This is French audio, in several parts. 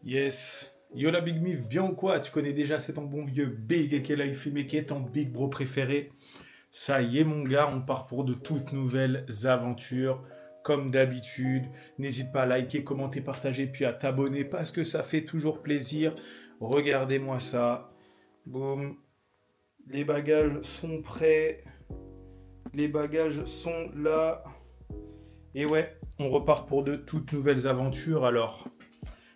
Yes. Yo la Big Mif, bien ou quoi? Tu connais déjà, c'est ton bon vieux Big et quel a fumé qui est ton Big Bro préféré. Ça y est mon gars, on part pour de toutes nouvelles aventures. Comme d'habitude, n'hésite pas à liker, commenter, partager, puis à t'abonner parce que ça fait toujours plaisir. Regardez-moi ça. Boum. Les bagages sont prêts. Les bagages sont là. Et ouais, on repart pour de toutes nouvelles aventures. Alors,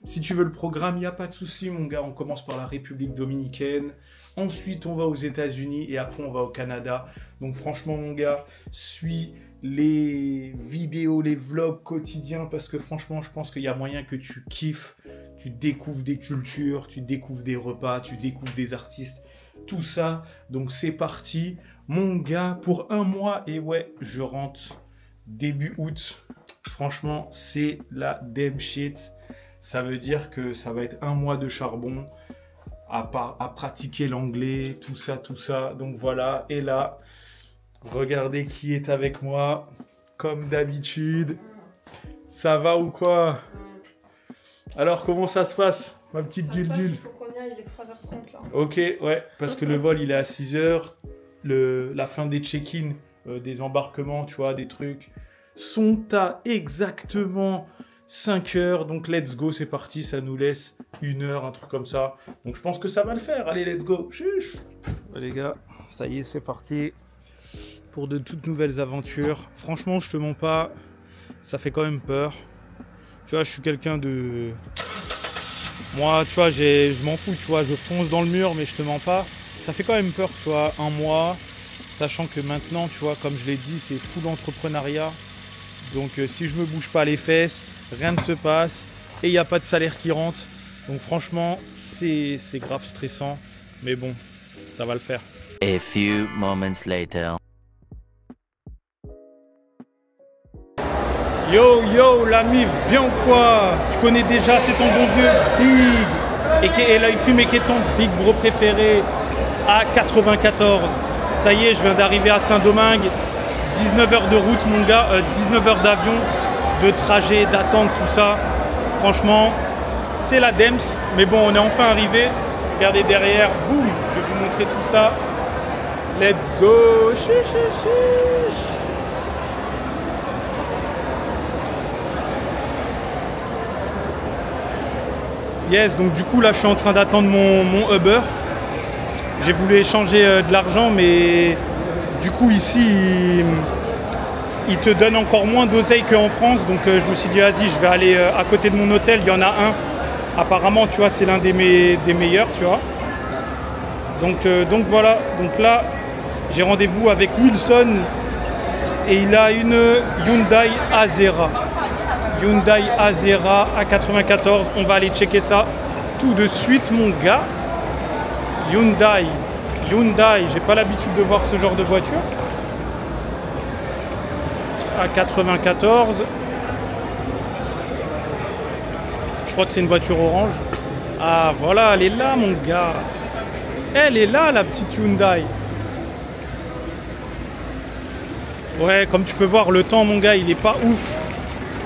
si tu veux le programme, il n'y a pas de souci, mon gars. On commence par la République dominicaine. Ensuite, on va aux États-Unis et après, on va au Canada. Donc, franchement, mon gars, suis les vidéos, les vlogs quotidiens parce que franchement, je pense qu'il y a moyen que tu kiffes. Tu découvres des cultures, tu découvres des repas, tu découvres des artistes. Tout ça. Donc, c'est parti, mon gars, pour un mois. Et ouais, je rentre début août. Franchement, c'est la damn shit. Ça veut dire que ça va être un mois de charbon à pratiquer l'anglais, tout ça, tout ça. Donc voilà, et là, regardez qui est avec moi, comme d'habitude. Ça va ou quoi? Alors, comment ça se passe, ma petite Guldul? Il faut qu'on y aille, il est 3h30 là. Ok, ouais, parce que le vol, il est à 6h. La fin des check-in, des embarquements, tu vois, des trucs, sont à exactement 5 heures, donc let's go, c'est parti, ça nous laisse 1 heure, un truc comme ça. Donc je pense que ça va le faire, allez, let's go. Chuch. Ouais, les gars, ça y est, c'est parti pour de toutes nouvelles aventures. Franchement, je te mens pas, ça fait quand même peur. Tu vois, je suis quelqu'un de... Moi, tu vois, je m'en fous, tu vois, je fonce dans le mur, mais je te mens pas. Ça fait quand même peur, tu vois, un mois, sachant que maintenant, tu vois, comme je l'ai dit, c'est full entrepreneuriat. Donc si je me bouge pas les fesses, rien ne se passe et il n'y a pas de salaire qui rentre. Donc franchement, c'est grave stressant. Mais bon, ça va le faire. A few moments later. Yo, yo, la mif, bien ou quoi? Tu connais déjà, c'est ton bon vieux Big. Et qui est là, il fume et qui est ton Big Bro préféré à 94. Ça y est, je viens d'arriver à Saint-Domingue. 19 heures de route, mon gars, 19 heures d'avion, de trajet, d'attente, tout ça. Franchement, c'est la Dems. Mais bon, on est enfin arrivé. Regardez derrière, boum, je vais vous montrer tout ça. Let's go. Yes, donc du coup, là, je suis en train d'attendre mon Uber. J'ai voulu échanger de l'argent, mais... Du coup, ici, il te donne encore moins d'oseille qu'en France. Donc, je me suis dit, vas-y, je vais aller à côté de mon hôtel. Il y en a un. Apparemment, tu vois, c'est l'un des meilleurs, tu vois. Donc, voilà. Donc là, j'ai rendez-vous avec Wilson. Et il a une Hyundai Azera. Hyundai Azera à 94. On va aller checker ça tout de suite, mon gars. Hyundai, j'ai pas l'habitude de voir ce genre de voiture. À 94. Je crois que c'est une voiture orange. Ah voilà, elle est là mon gars. Elle est là la petite Hyundai. Ouais, comme tu peux voir, le temps mon gars, il est pas ouf.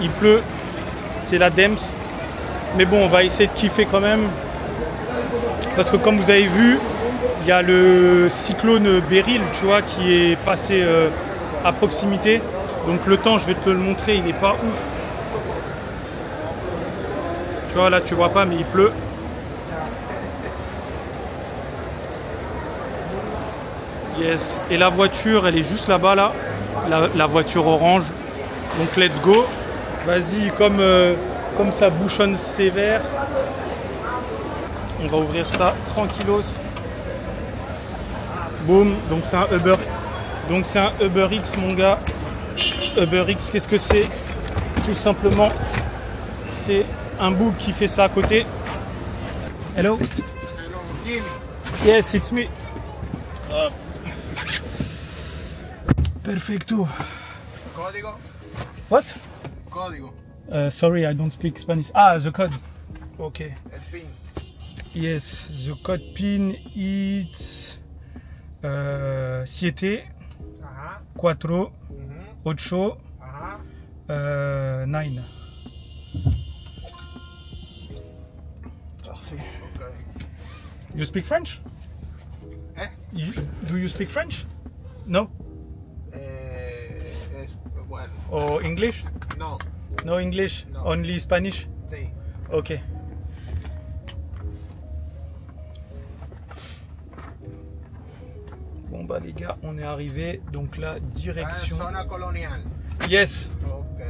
Il pleut. C'est la Dems. Mais bon, on va essayer de kiffer quand même. Parce que comme vous avez vu, il y a le cyclone Beryl, tu vois, qui est passé à proximité. Donc le temps, je vais te le montrer, il n'est pas ouf. Tu vois, là, tu vois pas, mais il pleut. Yes. Et la voiture, elle est juste là-bas, là. La voiture orange. Donc let's go. Vas-y, comme ça bouchonne sévère. On va ouvrir ça tranquillos. Boum, donc c'est un Uber. Donc c'est un Uber X mon gars. Uber X, qu'est-ce que c'est? Tout simplement, c'est un bug qui fait ça à côté. Hello? Yes, it's me. Perfecto. Código. What? Código. Sorry, I don't speak Spanish. Ah, the code. Okay. El PIN. Yes, the code PIN is 7, Ajá. 4, Ujú. 8, Ajá. 9. You speak French? Eh? Do you speak French? No? Es, bueno, Or English? no, No English? No. Only Spanish? sí. Ok. Bon bah les gars, on est arrivé. Donc là, direction... Zona colonial. Yes! Ok.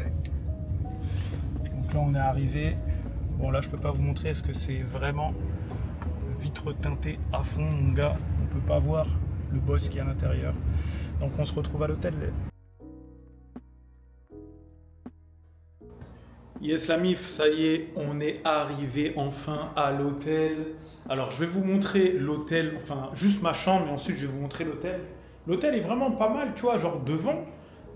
Donc là, on est arrivé. Bon là, je peux pas vous montrer parce que c'est vraiment vitre teintée à fond, mon gars. On peut pas voir le boss qui est à l'intérieur. Donc on se retrouve à l'hôtel. Yes la mif, ça y est, on est arrivé enfin à l'hôtel. Alors je vais vous montrer l'hôtel, enfin juste ma chambre, mais ensuite je vais vous montrer l'hôtel. L'hôtel est vraiment pas mal, tu vois, genre devant,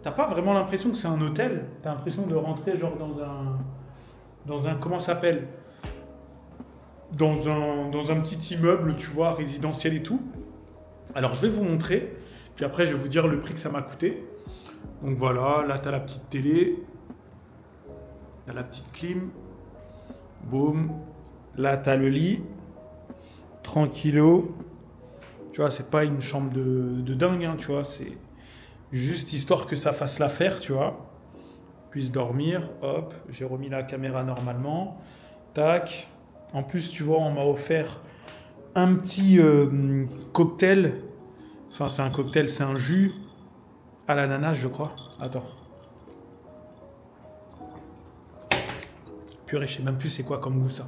t'as pas vraiment l'impression que c'est un hôtel. T'as l'impression de rentrer genre dans un comment ça s'appelle, dans un petit immeuble, tu vois, résidentiel et tout. Alors je vais vous montrer, puis après je vais vous dire le prix que ça m'a coûté. Donc voilà, là t'as la petite télé. T'as la petite clim. Boum. Là, t'as le lit. Tranquillo. Tu vois, c'est pas une chambre de dingue, hein, tu vois. C'est juste histoire que ça fasse l'affaire, tu vois. Puisse dormir. Hop. J'ai remis la caméra normalement. Tac. En plus, tu vois, on m'a offert un petit cocktail. Enfin, c'est un cocktail, c'est un jus à l'ananas, je crois. Attends. Purée, je sais même plus c'est quoi comme goût ça.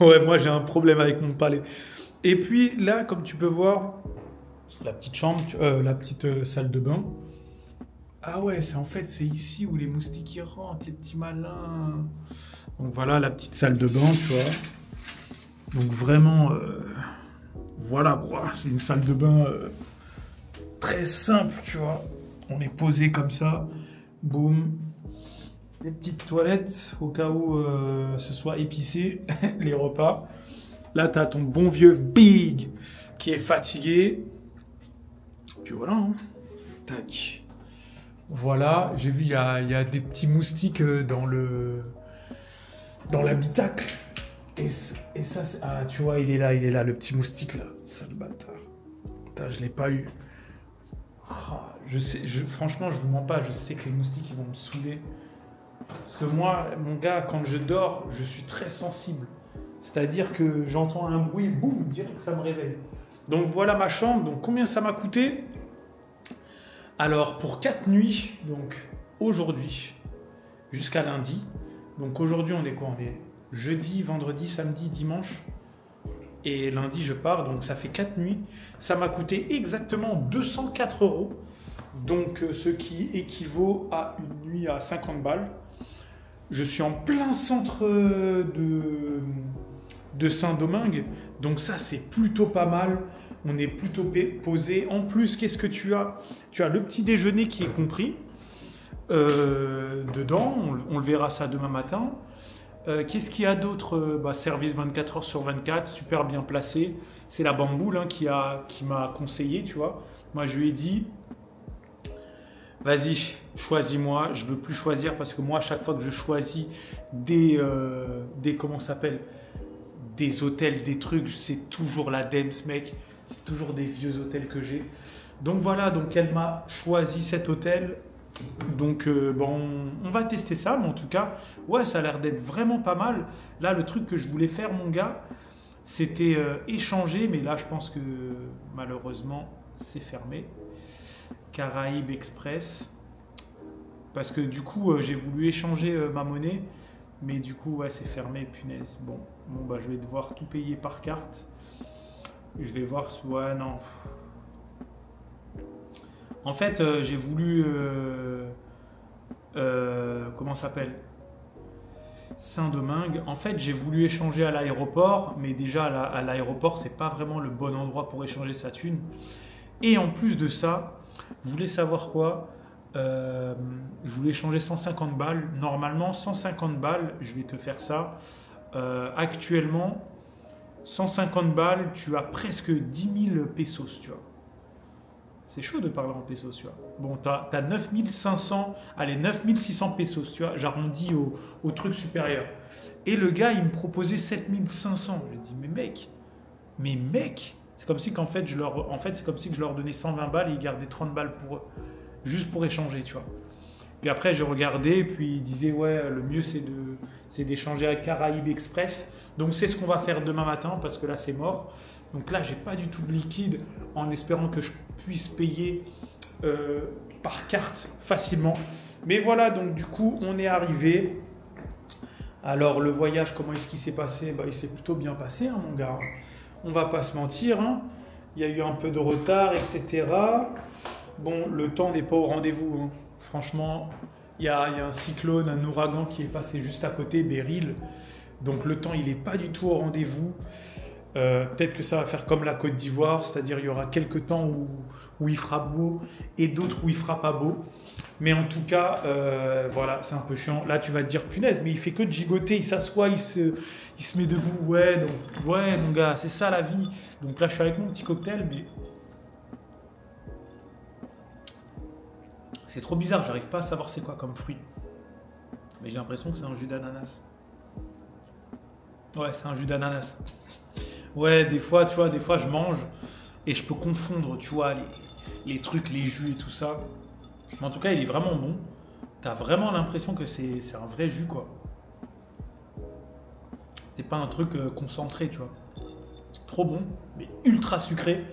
Ouais, moi j'ai un problème avec mon palais. Et puis là, comme tu peux voir, la petite chambre, la petite salle de bain. Ah ouais, c'est ici où les moustiques y rentrent, les petits malins. Donc voilà la petite salle de bain, tu vois. Donc vraiment, voilà quoi, c'est une salle de bain très simple, tu vois. On est posé comme ça, boum. Des petites toilettes au cas où ce soit épicé, les repas. Là, tu as ton bon vieux Big qui est fatigué. Puis voilà. Hein. Tac. Voilà, j'ai vu, il y a des petits moustiques dans l'habitacle. Et ça, ah, tu vois, il est là, le petit moustique là. Sale bâtard. Putain, je l'ai pas eu. Ah, franchement, je vous mens pas, je sais que les moustiques, ils vont me saouler. Parce que moi, mon gars, quand je dors, je suis très sensible. C'est-à-dire que j'entends un bruit, boum, direct, ça me réveille. Donc voilà ma chambre. Donc combien ça m'a coûté? Alors pour 4 nuits, donc aujourd'hui jusqu'à lundi. Donc aujourd'hui, on est quoi? On est jeudi, vendredi, samedi, dimanche. Et lundi, je pars. Donc ça fait 4 nuits. Ça m'a coûté exactement 204 €. Donc ce qui équivaut à une nuit à 50 balles. Je suis en plein centre de Saint-Domingue, donc ça c'est plutôt pas mal. On est plutôt posé. En plus, qu'est-ce que tu as? Tu as le petit déjeuner qui est compris dedans. On le verra ça demain matin. Qu'est-ce qu'il y a d'autre? Service 24 heures sur 24, super bien placé. C'est la Bamboule hein, qui m'a conseillé, tu vois. Moi je lui ai dit, vas-y, choisis-moi. Je veux plus choisir parce que moi, à chaque fois que je choisis des comment ça s'appelle, des hôtels, des trucs, c'est toujours la Dems, mec. C'est toujours des vieux hôtels que j'ai. Donc voilà, donc elle m'a choisi cet hôtel. Donc bon, on va tester ça, mais en tout cas, ouais, ça a l'air d'être vraiment pas mal. Là, le truc que je voulais faire, mon gars, c'était échanger, mais là, je pense que malheureusement, c'est fermé. Caraïbes Express, parce que du coup j'ai voulu échanger ma monnaie, mais du coup ouais, c'est fermé, punaise. Bon bah je vais devoir tout payer par carte. Je vais voir si ouais, non, en fait j'ai voulu comment ça s'appelle, Saint-Domingue. En fait j'ai voulu échanger à l'aéroport, mais déjà à l'aéroport c'est pas vraiment le bon endroit pour échanger sa thune. Et en plus de ça, vous voulez savoir quoi? Je voulais changer 150 balles. Normalement, 150 balles, je vais te faire ça. Actuellement, 150 balles, tu as presque 10 000 pesos, tu vois. C'est chaud de parler en pesos, tu vois. Bon, tu as 9500, allez, 9600 pesos, tu vois. J'arrondis au truc supérieur. Et le gars, il me proposait 7500. Je lui ai dit, mais mec, Mais mec, c'est comme si qu'en fait, c'est comme si que je leur donnais 120 balles et ils gardaient 30 balles pour eux, juste pour échanger, tu vois. Puis après, j'ai regardé, et puis ils disaient, ouais, le mieux, c'est d'échanger avec Caraïbes Express. Donc, c'est ce qu'on va faire demain matin, parce que là, c'est mort. Donc là, j'ai pas du tout de liquide, en espérant que je puisse payer par carte facilement. Mais voilà, donc du coup, on est arrivé. Alors, le voyage, comment est-ce qu'il s'est passé? Il s'est plutôt bien passé, hein, mon gars. On va pas se mentir, hein. Il y a eu un peu de retard, etc. Bon, le temps n'est pas au rendez-vous, hein. Franchement, il y a un cyclone, un ouragan qui est passé juste à côté, Beryl. Donc le temps, il n'est pas du tout au rendez-vous. Peut-être que ça va faire comme la Côte d'Ivoire, c'est-à-dire il y aura quelques temps où il fera beau et d'autres où il fera pas beau. Mais en tout cas, voilà, c'est un peu chiant. Là, tu vas te dire, punaise, mais il fait que de gigoter, il s'assoit, il se met debout. Ouais, donc, ouais, mon gars, c'est ça la vie. Donc là, je suis avec mon petit cocktail, mais c'est trop bizarre, j'arrive pas à savoir c'est quoi comme fruit. Mais j'ai l'impression que c'est un jus d'ananas. Ouais, c'est un jus d'ananas. Ouais, des fois, tu vois, des fois je mange et je peux confondre, tu vois, les trucs, les jus et tout ça. Mais en tout cas, il est vraiment bon. T'as vraiment l'impression que c'est un vrai jus, quoi. C'est pas un truc concentré, tu vois. Trop bon, mais ultra sucré.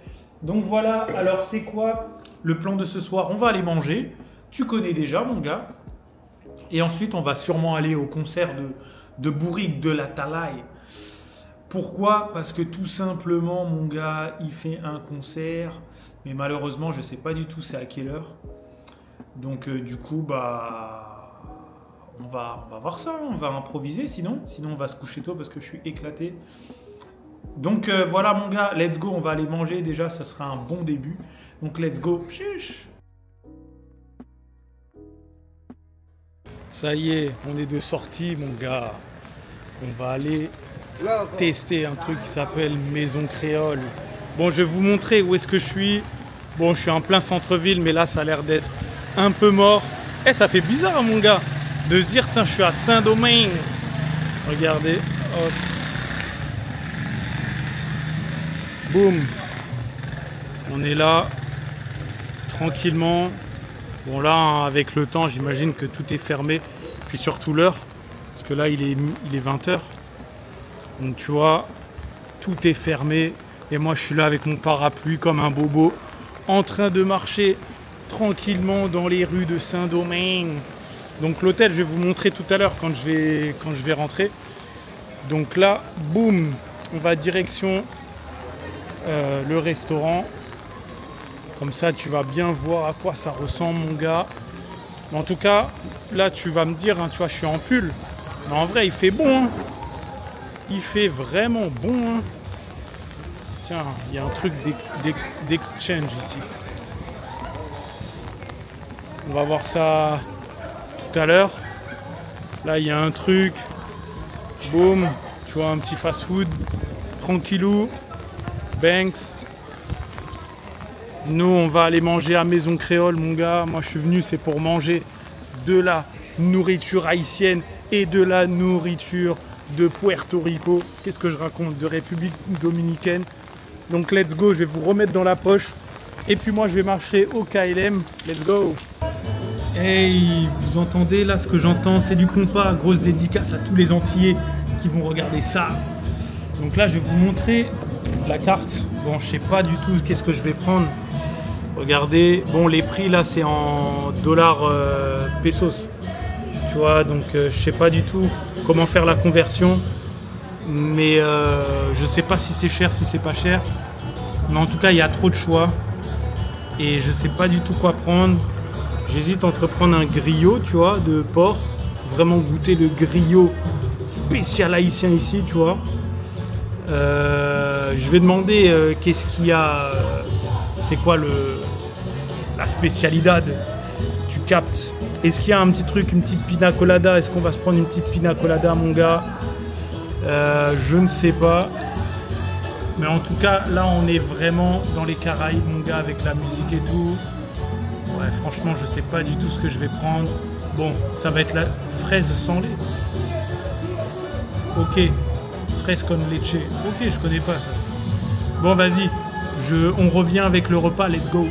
Donc voilà, alors c'est quoi le plan de ce soir? On va aller manger. Tu connais déjà, mon gars. Et ensuite, on va sûrement aller au concert de Bourrique de la Talaï. Pourquoi? Parce que tout simplement, mon gars, il fait un concert. Mais malheureusement, je ne sais pas du tout c'est à quelle heure. Donc, du coup, bah, on va voir ça. On va improviser sinon. Sinon, on va se coucher tôt parce que je suis éclaté. Donc, voilà, mon gars, let's go. On va aller manger déjà. Ça sera un bon début. Donc, let's go. Chiche. Ça y est, on est de sortie, mon gars. On va aller tester un truc qui s'appelle Maison Créole. Bon, je vais vous montrer où est-ce que je suis. Bon, je suis en plein centre-ville, mais là, ça a l'air d'être un peu mort. Eh, ça fait bizarre, mon gars, de se dire, tiens, je suis à Saint-Domingue. Regardez, hop. Boum. On est là, tranquillement. Bon là, avec le temps, j'imagine que tout est fermé. Puis surtout l'heure, parce que là, il est 20h. Donc tu vois, tout est fermé. Et moi, je suis là avec mon parapluie comme un bobo, en train de marcher tranquillement dans les rues de Saint-Domingue. Donc l'hôtel, je vais vous montrer tout à l'heure quand je vais rentrer. Donc là, boum, on va direction le restaurant. Comme ça, tu vas bien voir à quoi ça ressemble, mon gars. Mais en tout cas, là, tu vas me dire, hein, tu vois, je suis en pull. Mais en vrai, il fait bon. Hein. Il fait vraiment bon. Hein. Tiens, il y a un truc d'exchange ici. On va voir ça tout à l'heure. Là, il y a un truc. Boum. Tu vois, un petit fast-food. Tranquillou. Banks. Nous, on va aller manger à Maison Créole, mon gars. Moi, je suis venu, c'est pour manger de la nourriture haïtienne et de la nourriture de Puerto Rico. Qu'est-ce que je raconte? De République Dominicaine. Donc, let's go. Je vais vous remettre dans la poche. Et puis, moi, je vais marcher au KLM. Let's go. Hey, vous entendez là ce que j'entends? C'est du compas. Grosse dédicace à tous les Antillais qui vont regarder ça. Donc là, je vais vous montrer la carte. Bon, je sais pas du tout qu'est-ce que je vais prendre. Regardez, bon, les prix là, c'est en dollars pesos. Tu vois, donc je sais pas du tout comment faire la conversion. Mais je sais pas si c'est cher, si c'est pas cher. Mais en tout cas, il y a trop de choix. Et je sais pas du tout quoi prendre. J'hésite entre prendre un griot, tu vois, de porc. Vraiment goûter le griot spécial haïtien ici, tu vois. Je vais demander qu'est-ce qu'il y a, c'est quoi la spécialidad, tu captes. Est-ce qu'il y a un petit truc, une petite pina colada? Est-ce qu'on va se prendre une petite pina colada, mon gars? Je ne sais pas. Mais en tout cas, là, on est vraiment dans les Caraïbes, mon gars, avec la musique et tout. Ouais, franchement, je sais pas du tout ce que je vais prendre. Bon, ça va être la fraise sans lait. Ok. Fraise con leche. Ok, je connais pas ça. Bon, vas-y. On revient avec le repas. Let's go.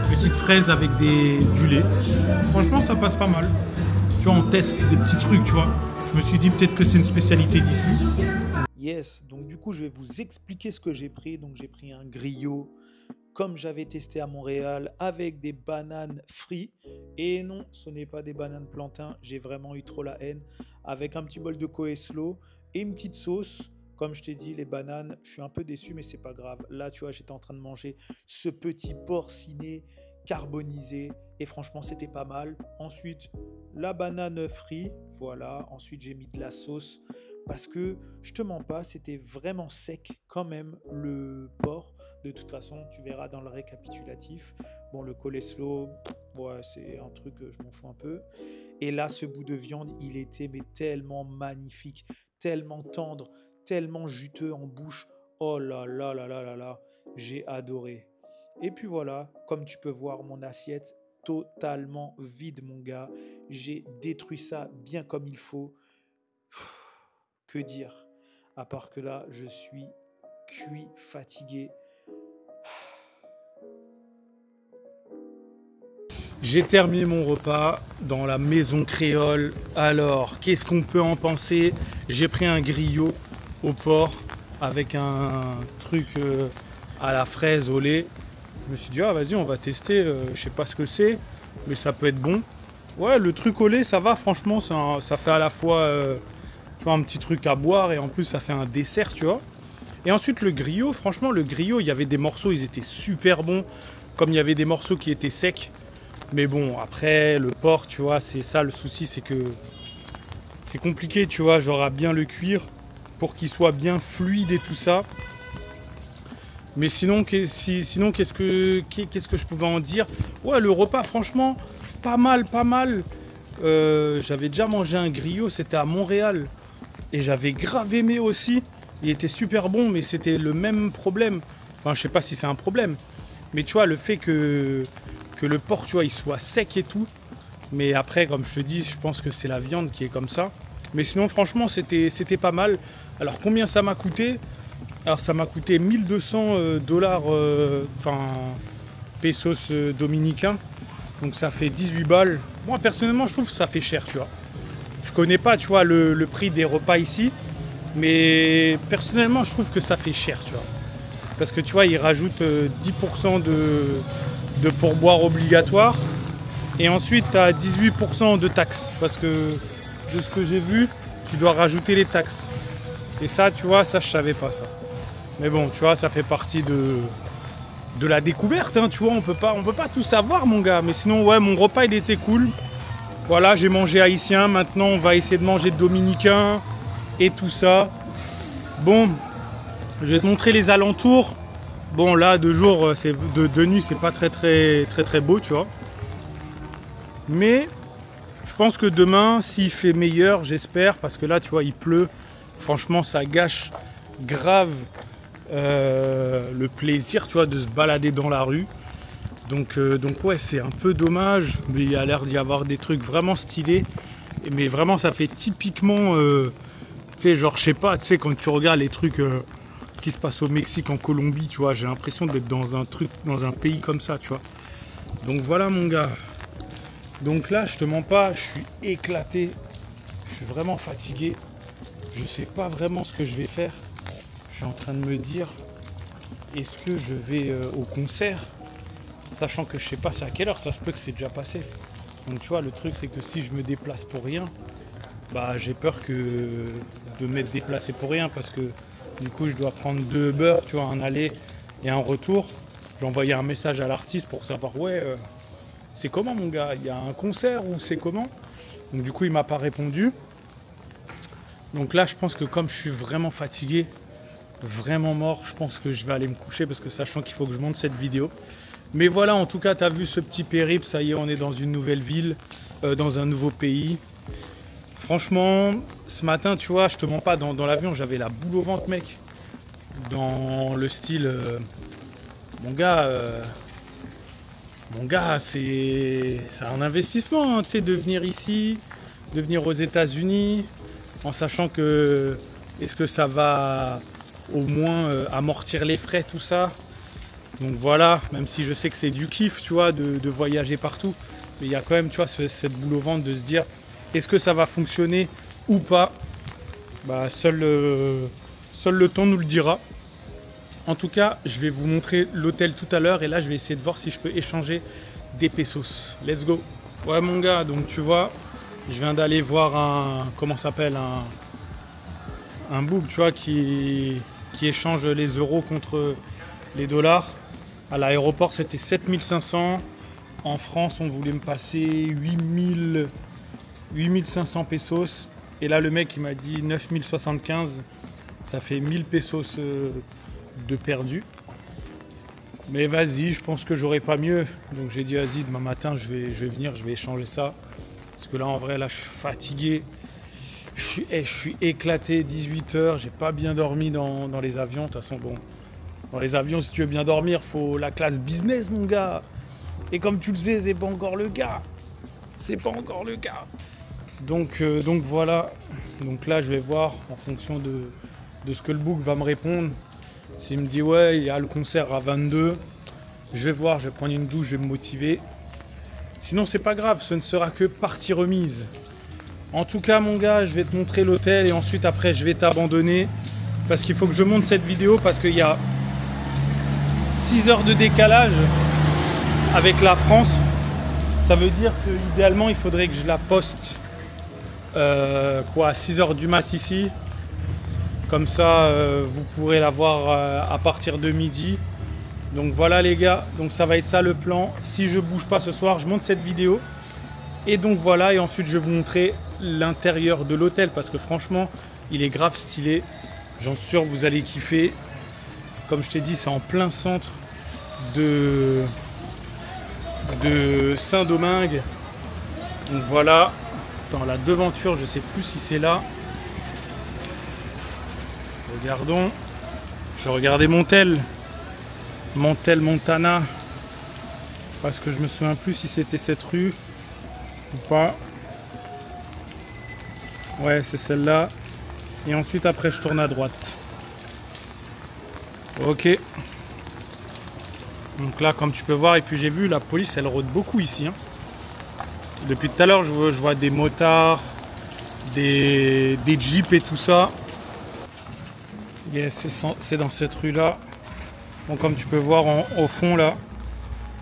Petite fraise avec du lait. Franchement, ça passe pas mal. Tu vois, on teste des petits trucs, tu vois. Je me suis dit peut-être que c'est une spécialité d'ici. Yes, donc du coup, je vais vous expliquer ce que j'ai pris. Donc, j'ai pris un griot, comme j'avais testé à Montréal, avec des bananes frites. Et non, ce n'est pas des bananes plantains. J'ai vraiment eu trop la haine. Avec un petit bol de coleslaw et une petite sauce. Comme je t'ai dit, les bananes, je suis un peu déçu, mais c'est pas grave. Là, tu vois, j'étais en train de manger ce petit porcinet carbonisé. Et franchement, c'était pas mal. Ensuite, la banane frite. Voilà. Ensuite, j'ai mis de la sauce. Parce que, je te mens pas, c'était vraiment sec quand même le porc. De toute façon, tu verras dans le récapitulatif. Bon, le coleslaw, ouais, c'est un truc que je m'en fous un peu. Et là, ce bout de viande, il était mais tellement magnifique, tellement tendre, tellement juteux en bouche. Oh là là là là là là, j'ai adoré. Et puis voilà, comme tu peux voir, mon assiette totalement vide, mon gars. J'ai détruit ça bien comme il faut. Que dire? À part que là, je suis cuit, fatigué. J'ai terminé mon repas dans la maison créole. Alors, qu'est-ce qu'on peut en penser? J'ai pris un griot au porc avec un truc à la fraise au lait. Je me suis dit, ah vas-y, on va tester. Je sais pas ce que c'est, mais ça peut être bon. Ouais, le truc au lait, ça va, franchement, ça fait à la fois tu vois, un petit truc à boire et en plus, ça fait un dessert, tu vois. Et ensuite, le griot, franchement, le griot, il y avait des morceaux, ils étaient super bons, comme il y avait des morceaux qui étaient secs. Mais bon, après, le porc, tu vois, c'est ça le souci, c'est que c'est compliqué, tu vois, genre à bien le cuire pour qu'il soit bien fluide et tout ça. Mais sinon, qu'est-ce que je pouvais en dire? Ouais, le repas, franchement, pas mal, pas mal. J'avais déjà mangé un griot, c'était à Montréal. Et j'avais grave aimé aussi. Il était super bon, mais c'était le même problème. Enfin, je sais pas si c'est un problème. Mais tu vois, le fait que le porc, tu vois, il soit sec et tout. Mais après, comme je te dis, je pense que c'est la viande qui est comme ça. Mais sinon, franchement, c'était pas mal. Alors, combien ça m'a coûté? Alors, ça m'a coûté 1200 dollars, pesos dominicains. Donc, ça fait 18 balles. Moi, personnellement, je trouve que ça fait cher, tu vois. Je connais pas, tu vois, le prix des repas ici. Mais personnellement, je trouve que ça fait cher, tu vois. Parce que, tu vois, ils rajoutent 10% de pourboire obligatoire. Et ensuite, tu as 18% de taxes. Parce que, de ce que j'ai vu, tu dois rajouter les taxes. Et ça, tu vois, ça, je savais pas ça. Mais bon, tu vois, ça fait partie de la découverte, hein, tu vois, on peut pas tout savoir, mon gars. Mais sinon, ouais, mon repas, il était cool. Voilà, j'ai mangé haïtien. Maintenant, on va essayer de manger dominicain et tout ça. Bon, je vais te montrer les alentours. Bon, là, de jour, de nuit, c'est pas très beau, tu vois. Mais je pense que demain, s'il fait meilleur, j'espère, parce que là, tu vois, il pleut. Franchement, ça gâche grave le plaisir, tu vois, de se balader dans la rue. Donc ouais, c'est un peu dommage, mais il y a l'air d'y avoir des trucs vraiment stylés. Mais vraiment, ça fait typiquement, tu sais, genre, je sais pas, tu sais, quand tu regardes les trucs qui se passent au Mexique, en Colombie, tu vois, j'ai l'impression d'être dans un pays comme ça, tu vois. Donc voilà, mon gars. Donc là, je te mens pas, je suis éclaté, je suis vraiment fatigué. Je sais pas vraiment ce que je vais faire. Je suis en train de me dire, est-ce que je vais au concert? Sachant que je sais pas c'est à quelle heure, ça se peut que c'est déjà passé. Donc tu vois, le truc c'est que si je me déplace pour rien, bah j'ai peur de m'être déplacé pour rien, parce que du coup je dois prendre 2 Uber, tu vois, un aller et un retour. J'ai envoyé un message à l'artiste pour savoir, ouais, c'est comment, mon gars, il y a un concert ou c'est comment? Donc du coup il m'a pas répondu. Donc là, je pense que comme je suis vraiment fatigué, vraiment mort, je pense que je vais aller me coucher, parce que sachant qu'il faut que je monte cette vidéo. Mais voilà, en tout cas, tu as vu ce petit périple, ça y est, on est dans une nouvelle ville, dans un nouveau pays. Franchement, ce matin, tu vois, je te mens pas, dans l'avion, j'avais la boule au ventre, mec. Dans le style, mon gars, Mon gars, c'est un investissement, hein, tu sais, de venir ici, de venir aux États-Unis, en sachant que est-ce que ça va au moins amortir les frais, tout ça. Donc voilà, même si je sais que c'est du kiff, tu vois, de voyager partout, mais il y a quand même, tu vois, cette boule au ventre de se dire, est-ce que ça va fonctionner ou pas? Bah, seul le temps nous le dira. En tout cas, je vais vous montrer l'hôtel tout à l'heure et là, je vais essayer de voir si je peux échanger des pesos. Let's go. Ouais, mon gars, donc tu vois, je viens d'aller voir comment ça s'appelle, un book, tu vois, qui échange les euros contre les dollars. À l'aéroport, c'était 7500. En France, on voulait me passer 8500 pesos. Et là, le mec, il m'a dit 9075. Ça fait 1000 pesos de perdu. Mais vas-y, je pense que j'aurai pas mieux. Donc j'ai dit, vas-y, demain matin, je vais venir, je vais échanger ça. Parce que là, en vrai, là, je suis fatigué. Je suis éclaté, 18h. J'ai pas bien dormi dans les avions. De toute façon, bon, dans les avions, si tu veux bien dormir, faut la classe business, mon gars. Et comme tu le sais, c'est pas encore le cas. C'est pas encore le cas. Donc voilà. Donc là, je vais voir en fonction de ce que le book va me répondre. S'il me dit ouais, il y a le concert à 22, je vais voir, je vais prendre une douche, je vais me motiver. Sinon, c'est pas grave, ce ne sera que partie remise. En tout cas, mon gars, je vais te montrer l'hôtel et ensuite, après, je vais t'abandonner. Parce qu'il faut que je monte cette vidéo parce qu'il y a 6 heures de décalage avec la France. Ça veut dire que idéalement, il faudrait que je la poste à 6 heures du mat ici. Comme ça, vous pourrez la voir à partir de midi. Donc voilà les gars, donc ça va être ça le plan. Si je bouge pas ce soir, je monte cette vidéo. Et donc voilà, et ensuite je vais vous montrer l'intérieur de l'hôtel. Parce que franchement, il est grave stylé. J'en suis sûr que vous allez kiffer. Comme je t'ai dit, c'est en plein centre de Saint-Domingue. Donc voilà, dans la devanture, je sais plus si c'est là. Regardons, je regardais Montel Montana, parce que je me souviens plus si c'était cette rue ou pas. Ouais, c'est celle-là. Et ensuite après je tourne à droite. Ok. Donc là, comme tu peux voir, et puis j'ai vu la police, elle rôde beaucoup ici. Hein. Depuis tout à l'heure, je vois des motards, des jeeps et tout ça. Yes, c'est dans cette rue là. Bon, comme tu peux voir au fond là,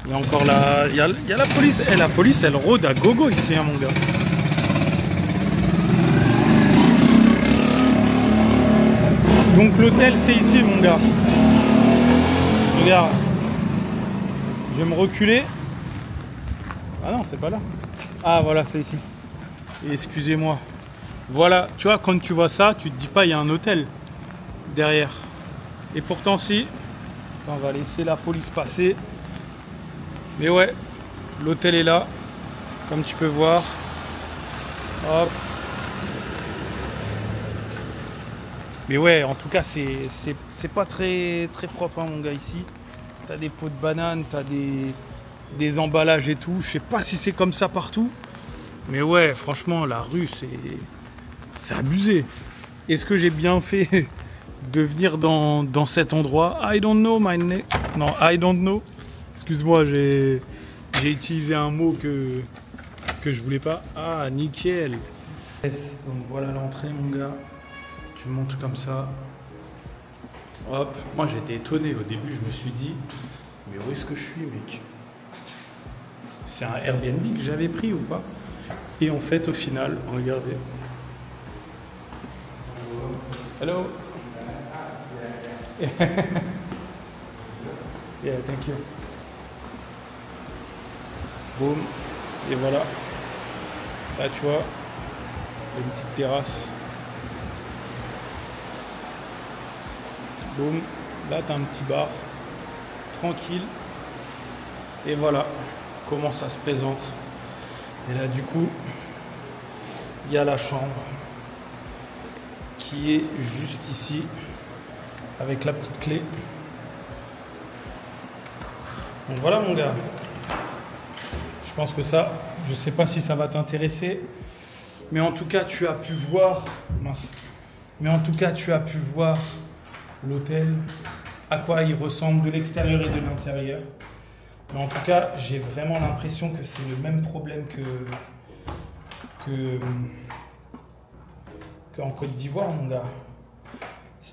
il y a encore il y a la police. Et la police, elle rôde à gogo ici, hein, mon gars. Donc l'hôtel, c'est ici, mon gars. Regarde. Je vais me reculer. Ah non, c'est pas là. Ah voilà, c'est ici. Excusez-moi. Voilà, tu vois, quand tu vois ça, tu te dis pas il y a un hôtel derrière. Et pourtant si, on va laisser la police passer. Mais ouais, l'hôtel est là, comme tu peux voir. Hop. Mais ouais, en tout cas, c'est pas très propre, hein, mon gars, ici. T'as des pots de bananes, t'as des emballages et tout. Je sais pas si c'est comme ça partout. Mais ouais, franchement, la rue, c'est abusé. Est-ce que j'ai bien fait de venir dans cet endroit? I don't know, my name. Non, I don't know. Excuse-moi, j'ai utilisé un mot que je voulais pas. Ah, nickel. Yes, donc voilà l'entrée, mon gars. Tu montes comme ça. Hop. Moi, j'étais étonné. Au début, je me suis dit, mais où est-ce que je suis, mec? C'est un Airbnb que j'avais pris ou pas? Et en fait, au final, regardez. Hello. Yeah, thank you. Boum. Et voilà. Là, tu vois, une petite terrasse. Boum. Là, tu as un petit bar. Tranquille. Et voilà comment ça se présente. Et là, du coup, il y a la chambre qui est juste ici avec la petite clé. Donc voilà, mon gars. Je pense que ça, je sais pas si ça va t'intéresser. Mais en tout cas, tu as pu voir... Mince. Mais en tout cas, tu as pu voir l'hôtel, à quoi il ressemble de l'extérieur et de l'intérieur. Mais en tout cas, j'ai vraiment l'impression que c'est le même problème qu'en Côte d'Ivoire, mon gars.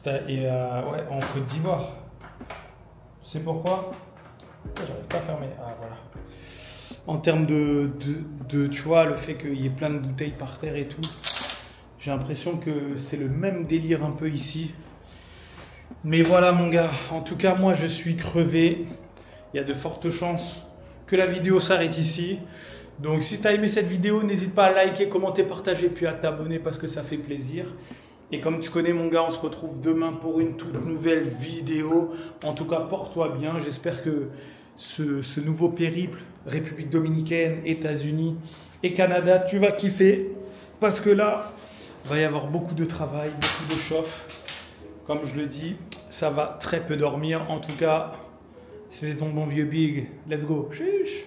Ouais, en Côte d'Ivoire. Tu sais pourquoi? J'arrive pas à fermer. Ah, voilà. En termes de tu vois, le fait qu'il y ait plein de bouteilles par terre et tout, j'ai l'impression que c'est le même délire un peu ici. Mais voilà, mon gars. En tout cas, moi, je suis crevé. Il y a de fortes chances que la vidéo s'arrête ici. Donc, si tu as aimé cette vidéo, n'hésite pas à liker, commenter, partager, puis à t'abonner parce que ça fait plaisir. Et comme tu connais, mon gars, on se retrouve demain pour une toute nouvelle vidéo. En tout cas, porte-toi bien. J'espère que ce nouveau périple, République Dominicaine, États-Unis et Canada, tu vas kiffer. Parce que là, il va y avoir beaucoup de travail, beaucoup de chauffe. Comme je le dis, ça va très peu dormir. En tout cas, c'était ton bon vieux Big. Let's go. Chiche.